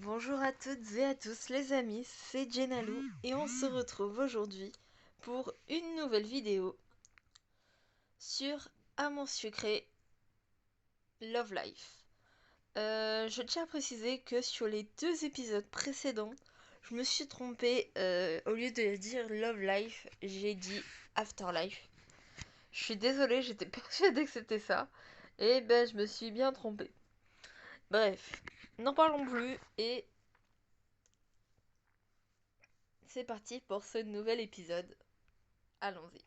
Bonjour à toutes et à tous les amis, c'est Jenalou et on se retrouve aujourd'hui pour une nouvelle vidéo sur Amour sucré Love Life. Je tiens à préciser que sur les 2 épisodes précédents, je me suis trompée, au lieu de dire Love Life, j'ai dit Afterlife. Je suis désolée, j'étais persuadée que c'était ça, et ben je me suis bien trompée. Bref, n'en parlons plus et c'est parti pour ce nouvel épisode. Allons-y.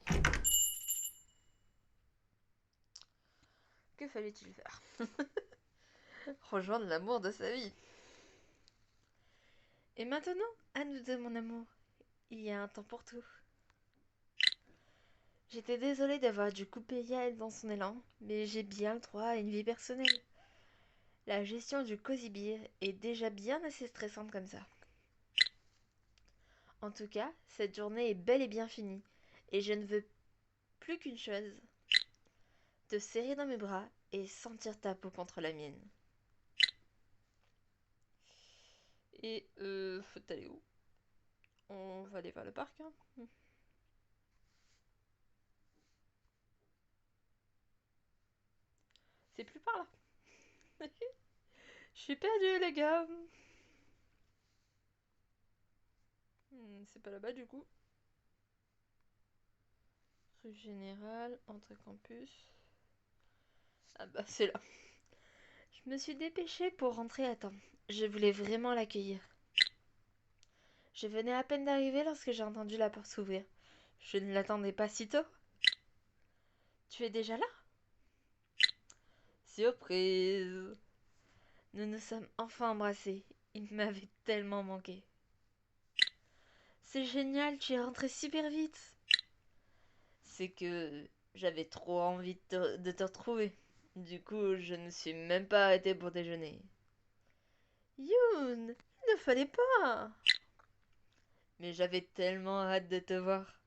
Que fallait-il faire? Rejoindre l'amour de sa vie. Et maintenant, à nous deux, mon amour. Il y a un temps pour tout. J'étais désolée d'avoir dû couper Yael dans son élan, mais j'ai bien le droit à une vie personnelle. La gestion du Cozy Beer est déjà bien assez stressante comme ça. En tout cas, cette journée est bel et bien finie, et je ne veux plus qu'une chose, te serrer dans mes bras et sentir ta peau contre la mienne. Et faut aller où? On va aller vers le parc, hein? C'est plus par là. Je suis perdue, les gars. C'est pas là-bas, du coup. Rue Générale, entrée campus. Ah bah, c'est là. Je me suis dépêchée pour rentrer à temps. Je voulais vraiment l'accueillir. Je venais à peine d'arriver lorsque j'ai entendu la porte s'ouvrir. Je ne l'attendais pas si tôt. Tu es déjà là? Surprise! Nous nous sommes enfin embrassés. Il m'avait tellement manqué. C'est génial, tu es rentré super vite. C'est que j'avais trop envie de te retrouver. Du coup, je ne suis même pas arrêtée pour déjeuner. Youn, il ne fallait pas. Mais j'avais tellement hâte de te voir.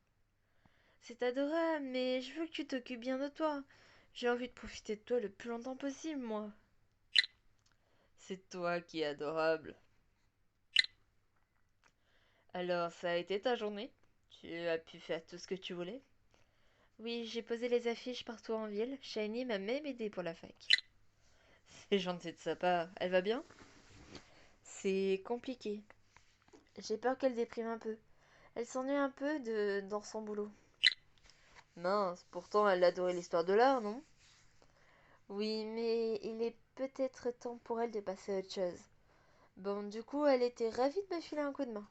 C'est adorable, mais je veux que tu t'occupes bien de toi. J'ai envie de profiter de toi le plus longtemps possible, moi. C'est toi qui es adorable. Alors, ça a été ta journée? Tu as pu faire tout ce que tu voulais? Oui, j'ai posé les affiches partout en ville. Shiny m'a même aidé pour la fac. C'est gentil de sa part. Elle va bien? C'est compliqué. J'ai peur qu'elle déprime un peu. Elle s'ennuie un peu dans son boulot. Mince, pourtant elle adorait l'histoire de l'art, non? Oui, mais il est peut-être temps pour elle de passer à autre chose. Bon, du coup, elle était ravie de me filer un coup de main.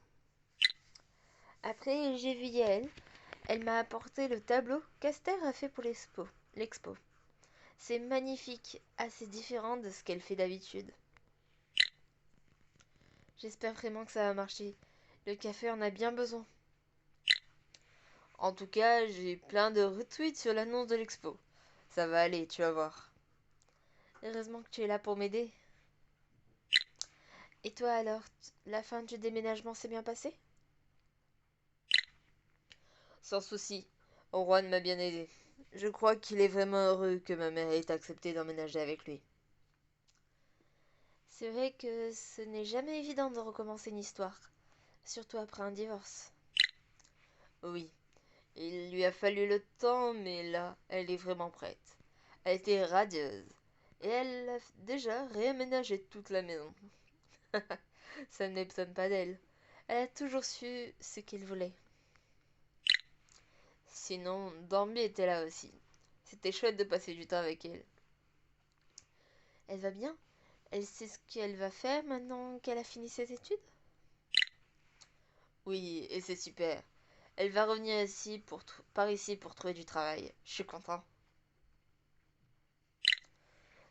Après, j'ai vu Yael. Elle m'a apporté le tableau qu'Aster a fait pour l'expo. C'est magnifique, assez différent de ce qu'elle fait d'habitude. J'espère vraiment que ça va marcher. Le café en a bien besoin. En tout cas, j'ai plein de retweets sur l'annonce de l'expo. Ça va aller, tu vas voir. Heureusement que tu es là pour m'aider. Et toi alors, la fin du déménagement s'est bien passée? Sans souci. Juan m'a bien aidé. Je crois qu'il est vraiment heureux que ma mère ait accepté d'emménager avec lui. C'est vrai que ce n'est jamais évident de recommencer une histoire, surtout après un divorce. Oui, il lui a fallu le temps, mais là, elle est vraiment prête. Elle était radieuse, et elle a déjà réaménagé toute la maison. Ça ne m'étonne pas d'elle. Elle a toujours su ce qu'elle voulait. Sinon, Dormy était là aussi. C'était chouette de passer du temps avec elle. Elle va bien? Elle sait ce qu'elle va faire maintenant qu'elle a fini ses études? Oui, et c'est super. Elle va revenir par ici pour trouver du travail. Je suis content.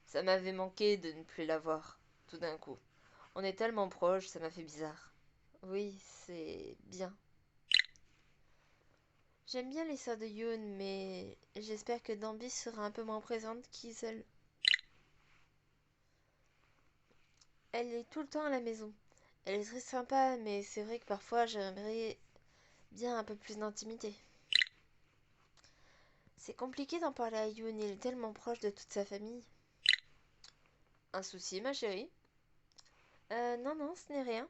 Ça m'avait manqué de ne plus la voir, tout d'un coup. On est tellement proches, ça m'a fait bizarre. Oui, c'est bien. J'aime bien les sœurs de Yoon, mais j'espère que Dambi sera un peu moins présente qu'Isle. Elle est tout le temps à la maison. Elle est très sympa, mais c'est vrai que parfois j'aimerais bien un peu plus d'intimité. C'est compliqué d'en parler à Yoon, il est tellement proche de toute sa famille. Un souci, ma chérie? Non, non, ce n'est rien.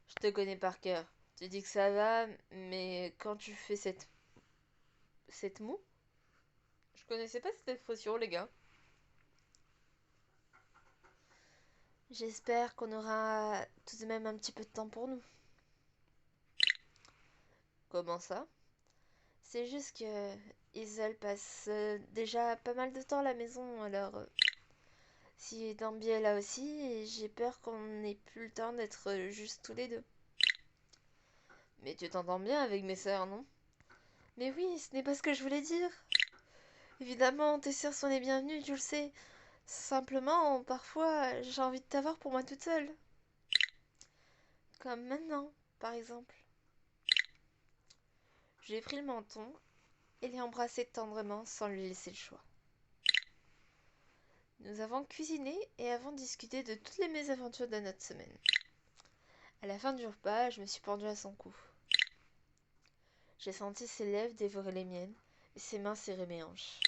Je te connais par cœur. Tu dis que ça va, mais quand tu fais cette moue, je connaissais pas cette expression, les gars. J'espère qu'on aura tout de même un petit peu de temps pour nous. Comment ça? C'est juste que Isole passe déjà pas mal de temps à la maison, alors si Dambi est là aussi, j'ai peur qu'on n'ait plus le temps d'être juste tous les deux. Mais tu t'entends bien avec mes sœurs, non? Mais oui, ce n'est pas ce que je voulais dire. Évidemment, tes sœurs sont les bienvenues, tu le sais. Simplement, parfois, j'ai envie de t'avoir pour moi toute seule. Comme maintenant, par exemple. J'ai pris le menton et l'ai embrassé tendrement sans lui laisser le choix. Nous avons cuisiné et avons discuté de toutes les mésaventures de notre semaine. À la fin du repas, je me suis pendue à son cou. J'ai senti ses lèvres dévorer les miennes et ses mains serrer mes hanches.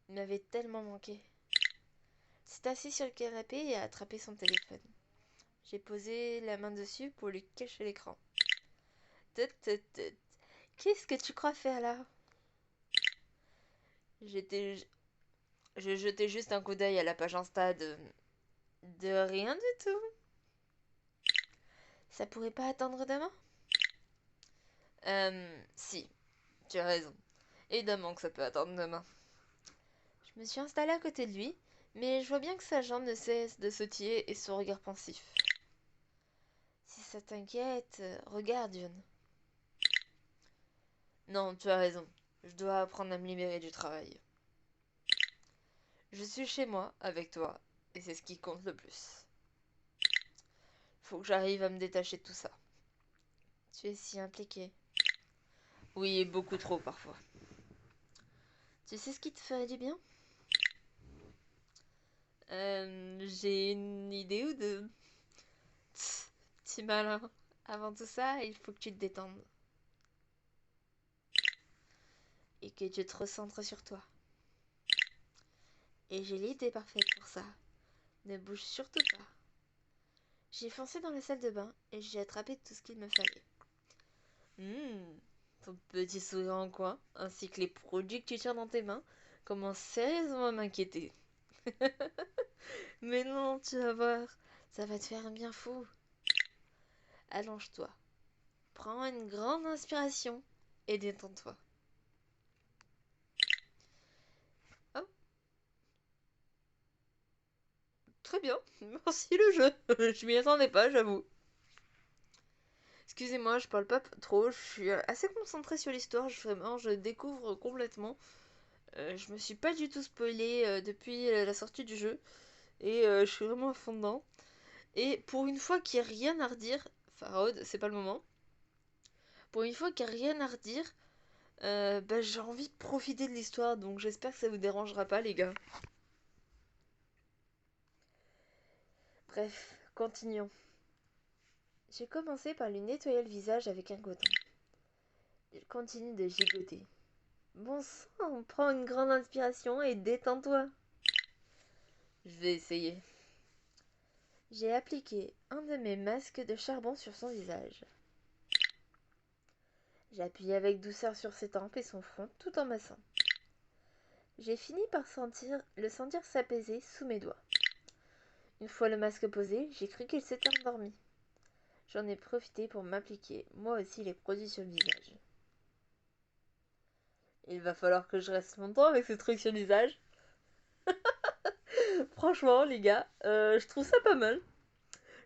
Il m'avait tellement manqué. Il s'est assis sur le canapé et a attrapé son téléphone. J'ai posé la main dessus pour lui cacher l'écran. Tut, tut, tut. Qu'est-ce que tu crois faire là? J'étais... Je jetais juste un coup d'œil à la page Insta de rien du tout. Ça pourrait pas attendre demain? Si, tu as raison. Évidemment que ça peut attendre demain. Je me suis installée à côté de lui, mais je vois bien que sa jambe ne cesse de sautiller et son regard pensif. Si ça t'inquiète, regarde, Yun. Non, tu as raison. Je dois apprendre à me libérer du travail. Je suis chez moi, avec toi, et c'est ce qui compte le plus. Faut que j'arrive à me détacher de tout ça. Tu es si impliqué. Oui, beaucoup trop parfois. Tu sais ce qui te ferait du bien? J'ai une idée ou deux. Tch, petit malin. Avant tout ça, il faut que tu te détendes. Et que tu te recentres sur toi. Et j'ai l'idée parfaite pour ça. Ne bouge surtout pas. J'ai foncé dans la salle de bain et j'ai attrapé tout ce qu'il me fallait. Ton petit sourire en coin, ainsi que les produits que tu tiens dans tes mains, commencent sérieusement à m'inquiéter. Mais non, tu vas voir, ça va te faire un bien fou. Allonge-toi, prends une grande inspiration et détends-toi. Oh, très bien, merci le jeu. Je m'y attendais pas, j'avoue. Excusez-moi, je parle pas trop, je suis assez concentrée sur l'histoire, vraiment, je découvre complètement. Je me suis pas du tout spoilée depuis la sortie du jeu, et je suis vraiment à fond dedans. Et pour une fois qu'il n'y a rien à redire, Farod, c'est pas le moment. Pour une fois qu'il n'y a rien à redire, bah, j'ai envie de profiter de l'histoire, donc j'espère que ça vous dérangera pas, les gars. Bref, continuons. J'ai commencé par lui nettoyer le visage avec un coton. Il continue de gigoter. Bon sang, prends une grande inspiration et détends-toi. Je vais essayer. J'ai appliqué un de mes masques de charbon sur son visage. J'ai appuyé avec douceur sur ses tempes et son front tout en massant. J'ai fini par le sentir s'apaiser sous mes doigts. Une fois le masque posé, j'ai cru qu'il s'était endormi. J'en ai profité pour m'appliquer moi aussi les produits sur le visage. Il va falloir que je reste longtemps avec ce truc sur le visage. Franchement, les gars, je trouve ça pas mal.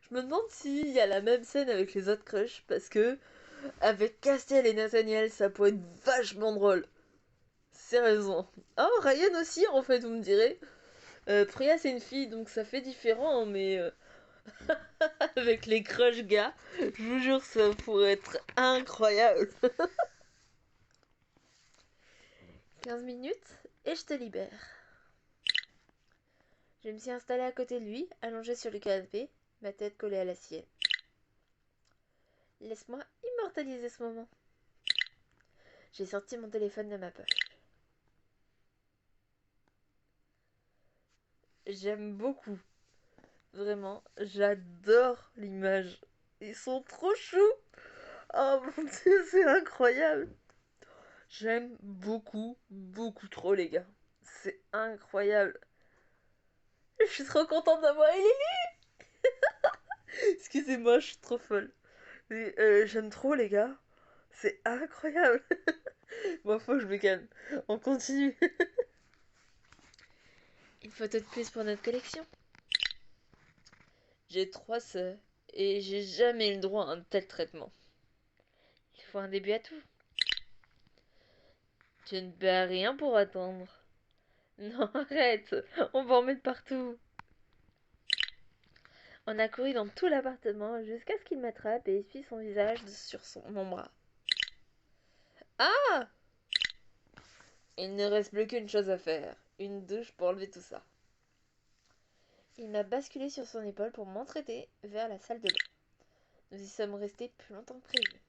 Je me demande s'il y a la même scène avec les autres crushs, parce que avec Castiel et Nathaniel, ça pourrait être vachement drôle. Sérieusement. Oh, Ryan aussi, en fait, vous me direz. Priya, c'est une fille, donc ça fait différent, mais avec les crush gars, je vous jure, ça pourrait être incroyable. 15 minutes, et je te libère. Je me suis installée à côté de lui, allongée sur le canapé, ma tête collée à la sienne. Laisse-moi immortaliser ce moment. J'ai sorti mon téléphone de ma poche. J'aime beaucoup. Vraiment, j'adore l'image. Ils sont trop choux. Oh mon dieu, c'est incroyable. J'aime beaucoup, beaucoup trop les gars. C'est incroyable. Je suis trop contente d'avoir Ellie. Excusez-moi, je suis trop folle. Mais, j'aime trop les gars. C'est incroyable. Bon, faut que je me calme. On continue. Une photo de plus pour notre collection. J'ai 3 sœurs et j'ai jamais eu le droit à un tel traitement. Il faut un début à tout. Tu ne perds rien pour attendre. Non, arrête. On va en mettre partout. On a couru dans tout l'appartement jusqu'à ce qu'il m'attrape et essuie son visage sur mon bras. Ah! Il ne reste plus qu'une chose à faire. Une douche pour enlever tout ça. Il m'a basculé sur son épaule pour m'entraîner vers la salle de bain. Nous y sommes restés plus longtemps que prévu.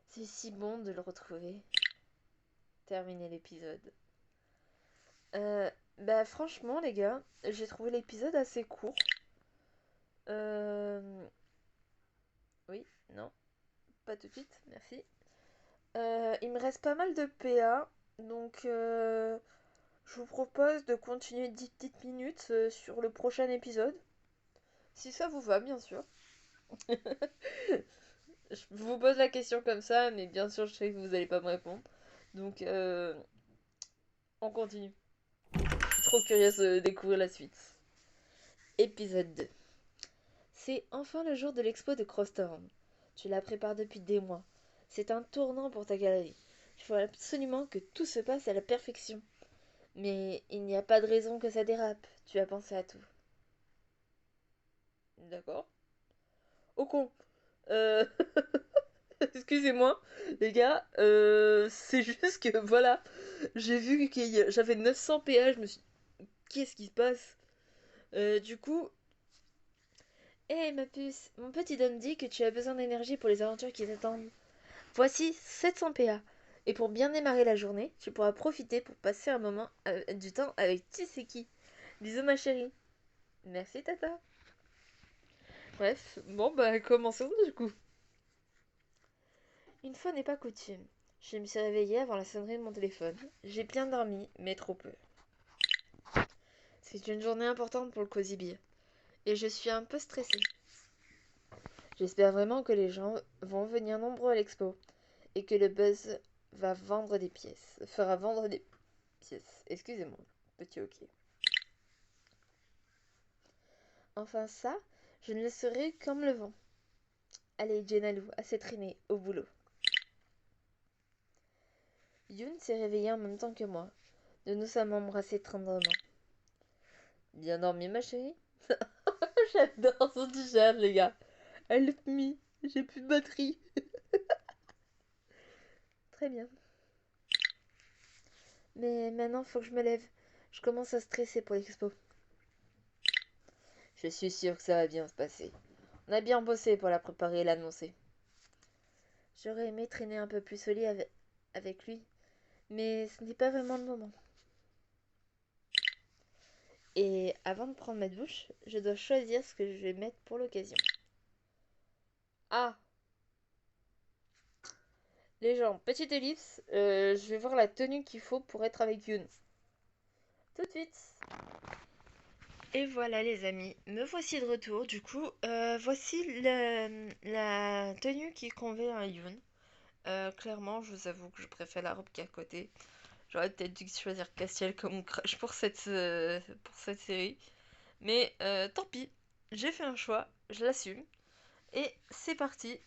C'est si bon de le retrouver. Terminer l'épisode. Bah franchement les gars, j'ai trouvé l'épisode assez court. Oui, non, pas tout de suite, merci. Il me reste pas mal de PA, donc je vous propose de continuer 10 petites minutes sur le prochain épisode. Si ça vous va, bien sûr. Je vous pose la question comme ça, mais bien sûr, je sais que vous allez pas me répondre. Donc, on continue. Je suis trop curieuse de découvrir la suite. Épisode 2. C'est enfin le jour de l'expo de Crosstown. Tu la prépares depuis des mois. C'est un tournant pour ta galerie. Il faut absolument que tout se passe à la perfection. Mais il n'y a pas de raison que ça dérape. Tu as pensé à tout. D'accord. Au con. Euh... Excusez-moi, les gars. C'est juste que, voilà. J'ai vu que j'avais 900 PA. Je me suis dit, qu'est-ce qui se passe? Du coup... Hé, ma puce. Mon petit Don dit que tu as besoin d'énergie pour les aventures qui t'attendent. Voici 700 PA. Et pour bien démarrer la journée, tu pourras profiter pour passer un moment du temps avec tu sais qui. Bisous ma chérie. Merci tata. Bref, bon bah commençons du coup. Une fois n'est pas coutume. Je me suis réveillée avant la sonnerie de mon téléphone. J'ai bien dormi, mais trop peu. C'est une journée importante pour le Cozy Beer. Et je suis un peu stressée. J'espère vraiment que les gens vont venir nombreux à l'expo. Et que le buzz va vendre des pièces. Fera vendre des pièces. Excusez-moi, petit ok. Enfin ça, je ne le saurai qu'en me levant. Allez, Jenalou, assez traîné, au boulot. Yoon s'est réveillé en même temps que moi. Nous nous sommes embrassés tendrement. Bien dormi, ma chérie? J'adore son t-shirt, les gars. Help me, j'ai plus de batterie. Très bien. Mais maintenant, faut que je me lève. Je commence à stresser pour l'expo. Je suis sûre que ça va bien se passer. On a bien bossé pour la préparer et l'annoncer. J'aurais aimé traîner un peu plus au lit avec lui, mais ce n'est pas vraiment le moment. Et avant de prendre ma douche, je dois choisir ce que je vais mettre pour l'occasion. Ah! Les gens, petite ellipse, je vais voir la tenue qu'il faut pour être avec Yoon. Tout de suite! Et voilà les amis, me voici de retour. Du coup, voici la tenue qui convient à Yoon. Clairement, je vous avoue que je préfère la robe qui est à côté. J'aurais peut-être dû choisir Castiel comme mon crush pour cette série. Mais tant pis, j'ai fait un choix, je l'assume. Et c'est parti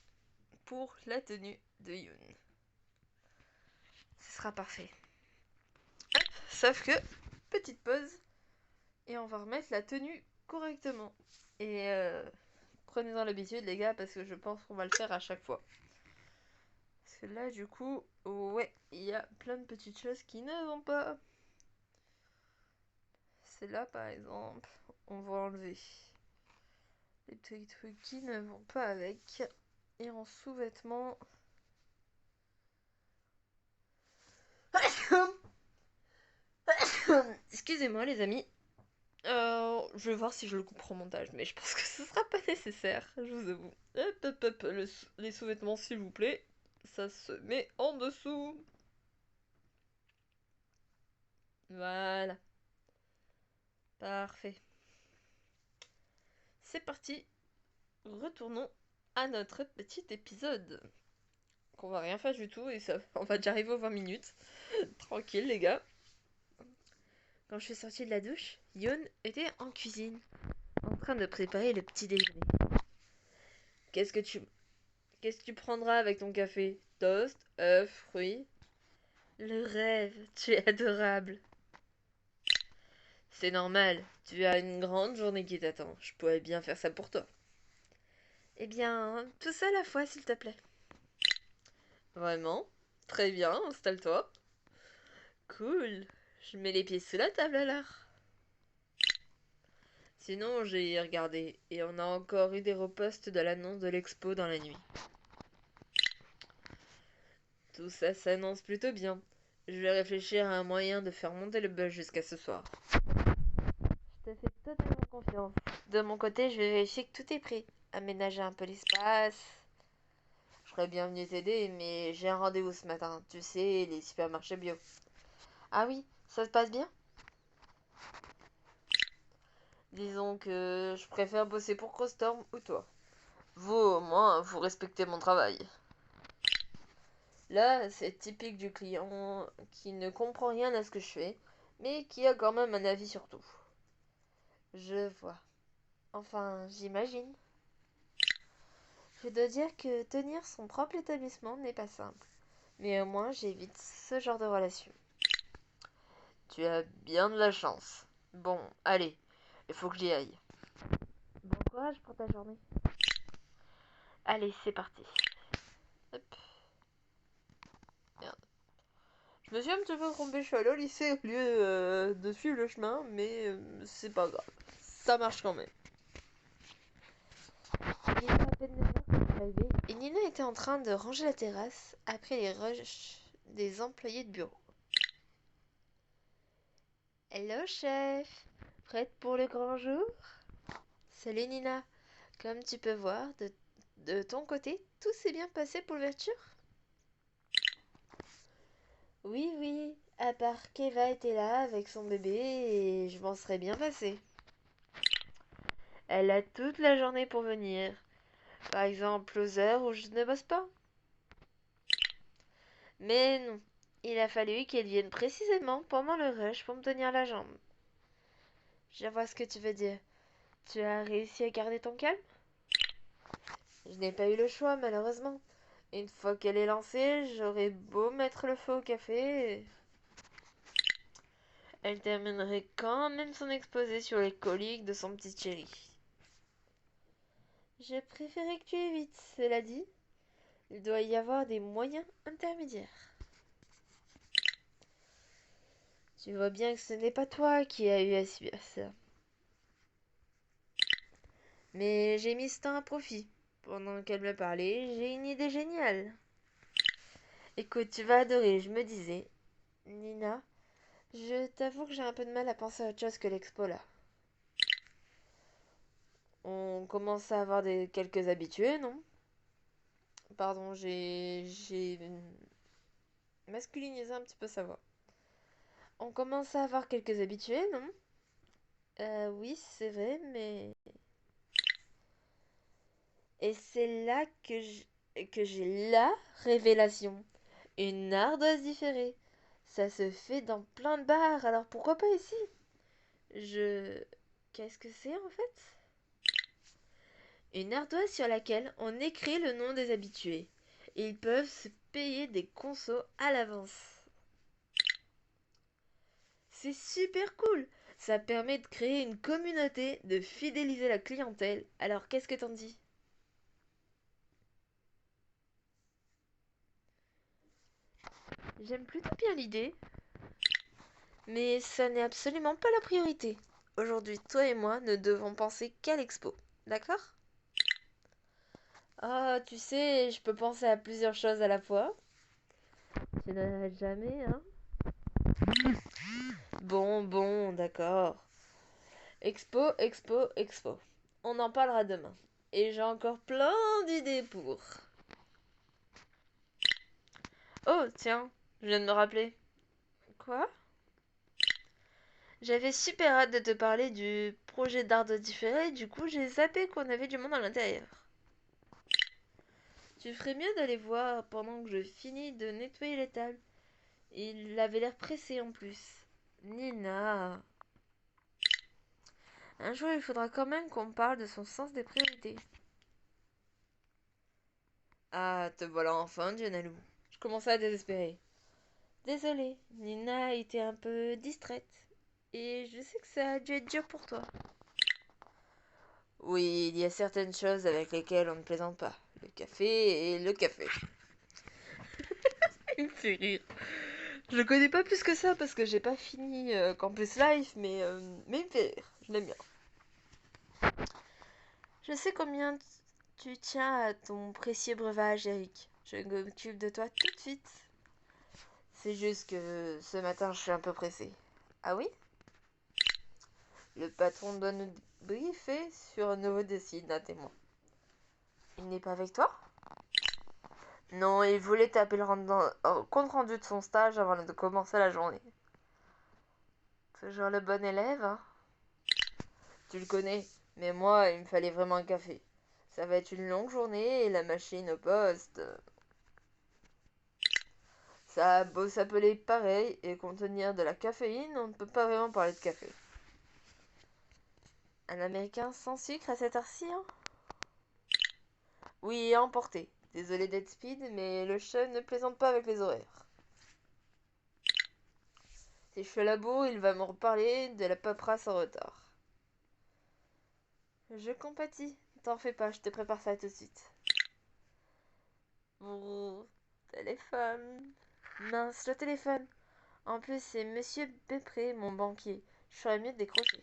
pour la tenue de Yoon. Ce sera parfait. Hop, sauf que, petite pause, et on va remettre la tenue correctement. Et prenez-en l'habitude les gars, parce que je pense qu'on va le faire à chaque fois. Parce que là, du coup, ouais, il y a plein de petites choses qui ne vont pas. Celle-là, par exemple, on va enlever les petits trucs qui ne vont pas avec. Et en sous-vêtements... Excusez-moi les amis, Je vais voir si je le coupe au montage, mais je pense que ce sera pas nécessaire, je vous avoue. Hop, hop, hop, les sous-vêtements, s'il vous plaît. Ça se met en dessous. Voilà. Parfait. C'est parti. Retournons à notre petit épisode. Qu'on va rien faire du tout et ça, on va déjà arriver aux 20 minutes. Tranquille, les gars. Quand je suis sortie de la douche, Yoon était en cuisine, en train de préparer le petit déjeuner. Qu'est-ce que tu Qu'est-ce que tu prendras avec ton café? Toast, œufs, fruits? Le rêve, tu es adorable. C'est normal, tu as une grande journée qui t'attend. Je pourrais bien faire ça pour toi. Eh bien, tout ça à la fois, s'il te plaît. Vraiment? Très bien, installe-toi. Cool. Je mets les pieds sous la table alors. Sinon, j'ai regardé et on a encore eu des reposts de l'annonce de l'expo dans la nuit. Tout ça s'annonce plutôt bien. Je vais réfléchir à un moyen de faire monter le buzz jusqu'à ce soir. Je te fais totalement confiance. De mon côté, je vais vérifier que tout est prêt. Aménager un peu l'espace. Je serais bien venu t'aider, mais j'ai un rendez-vous ce matin. Tu sais, les supermarchés bio. Ah oui, ça se passe bien? Disons que je préfère bosser pour Crostorm ou toi. Vous, au moins, vous respectez mon travail. Là, c'est typique du client qui ne comprend rien à ce que je fais, mais qui a quand même un avis sur tout. Je vois. Enfin, j'imagine. Je dois dire que tenir son propre établissement n'est pas simple. Mais au moins, j'évite ce genre de relation. Tu as bien de la chance. Bon, allez, il faut que j'y aille. Bon courage pour ta journée. Allez, c'est parti. Hop. Merde. Je me suis un petit peu trompée, je suis allée au lycée au lieu de suivre le chemin, mais c'est pas grave. Ça marche quand même. Il était à peine 9 heures quand je suis arrivée et Nina était en train de ranger la terrasse après les rushs des employés de bureau. Hello chef, prête pour le grand jour? Salut Nina, comme tu peux voir, de ton côté, tout s'est bien passé pour l'ouverture? Oui, oui, à part qu'Eva était là avec son bébé et je m'en serais bien passée. Elle a toute la journée pour venir, par exemple aux heures où je ne bosse pas. Mais non, il a fallu qu'elle vienne précisément pendant le rush pour me tenir la jambe. Je vois ce que tu veux dire. Tu as réussi à garder ton calme? Je n'ai pas eu le choix, malheureusement. Une fois qu'elle est lancée, j'aurais beau mettre le feu au café, elle terminerait quand même son exposé sur les coliques de son petit chéri. Je préférais que tu évites, cela dit. Il doit y avoir des moyens intermédiaires. Tu vois bien que ce n'est pas toi qui as eu à subir ça. Mais j'ai mis ce temps à profit. Pendant qu'elle me parlait, j'ai une idée géniale. Écoute, tu vas adorer, je me disais. Nina, je t'avoue que j'ai un peu de mal à penser à autre chose que l'expo là. On commence à avoir quelques habitués, non? Pardon, j'ai masculinisé un petit peu sa voix. On commence à avoir quelques habitués, non? Oui, c'est vrai, mais... Et c'est là que j'ai la révélation. Une ardoise différée. Ça se fait dans plein de bars, alors pourquoi pas ici? Je... Qu'est-ce que c'est en fait? Une ardoise sur laquelle on écrit le nom des habitués. Ils peuvent se payer des consos à l'avance. C'est super cool. Ça permet de créer une communauté, de fidéliser la clientèle. Alors qu'est-ce que t'en dis? J'aime plutôt bien l'idée, mais ça n'est absolument pas la priorité. Aujourd'hui, toi et moi ne devons penser qu'à l'expo. D'accord? Ah, tu sais, je peux penser à plusieurs choses à la fois. Tu n'arrêtes jamais, hein? Bon, bon, d'accord. Expo, expo, expo. On en parlera demain. Et j'ai encore plein d'idées pour. Oh, tiens, je viens de me rappeler. Quoi? J'avais super hâte de te parler du projet d'art de différé, du coup j'ai zappé qu'on avait du monde à l'intérieur. Tu ferais mieux d'aller voir pendant que je finis de nettoyer les tables. Il avait l'air pressé en plus. Nina. Un jour il faudra quand même qu'on parle de son sens des priorités. Ah, te voilà enfin, Jenalou. Je commençais à désespérer. Désolée, Nina a été un peu distraite. Et je sais que ça a dû être dur pour toi. Oui, il y a certaines choses avec lesquelles on ne plaisante pas. Le café et le café. Il me fait rire. Je le connais pas plus que ça parce que j'ai pas fini Campus Life, mais il me fait rire. Je l'aime bien. Je sais combien tu tiens à ton précieux breuvage, Eric. Je m'occupe de toi tout de suite. C'est juste que ce matin, je suis un peu pressée. Ah oui? Le patron doit nous briefer sur un nouveau dossier d'un témoin. Il n'est pas avec toi? Non, il voulait taper le compte rendu de son stage avant de commencer la journée. Toujours le bon élève, hein? Tu le connais, mais moi, il me fallait vraiment un café. Ça va être une longue journée et la machine au poste. Ça a beau s'appeler pareil et contenir de la caféine, on ne peut pas vraiment parler de café. Un américain sans sucre à cette heure-ci, hein? Oui, emporté. Désolé d'être speed, mais le chef ne plaisante pas avec les horaires. Si je fais la bourre, il va me reparler de la paperasse en retard. Je compatis. T'en fais pas, je te prépare ça tout de suite. Brrr, téléphone. Mince, le téléphone. En plus, c'est Monsieur Bépré, mon banquier. Je ferais mieux de décrocher.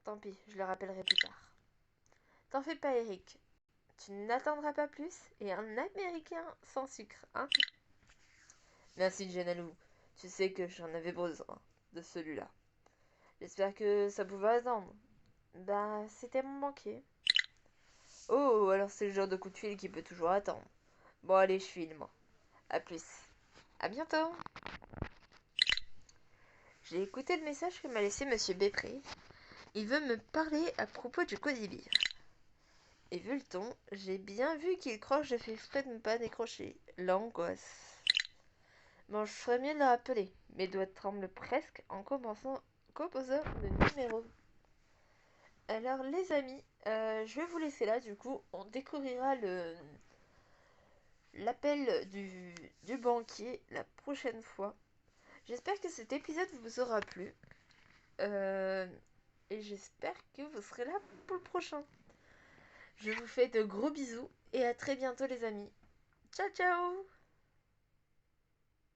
Tant pis, je le rappellerai plus tard. T'en fais pas, Eric. Tu n'attendras pas plus et un américain sans sucre, hein? Merci, Genalou. Tu sais que j'en avais besoin de celui-là. J'espère que ça pouvait attendre. Bah, c'était mon banquier. Oh, alors c'est le genre de coup de fil qui peut toujours attendre. Bon, allez, je file, moi. À plus. À bientôt. J'ai écouté le message que m'a laissé Monsieur Bépré. Il veut me parler à propos du codibir. Et vu le ton, j'ai bien vu qu'il croit que je fais exprès de ne pas décrocher. L'angoisse. Bon, je ferais mieux de le rappeler. Mes doigts tremblent presque en composant le numéro. Alors les amis, je vais vous laisser là du coup. On découvrira l'appel du banquier la prochaine fois. J'espère que cet épisode vous aura plu. Euh, et j'espère que vous serez là pour le prochain. Je vous fais de gros bisous et à très bientôt les amis. Ciao ciao!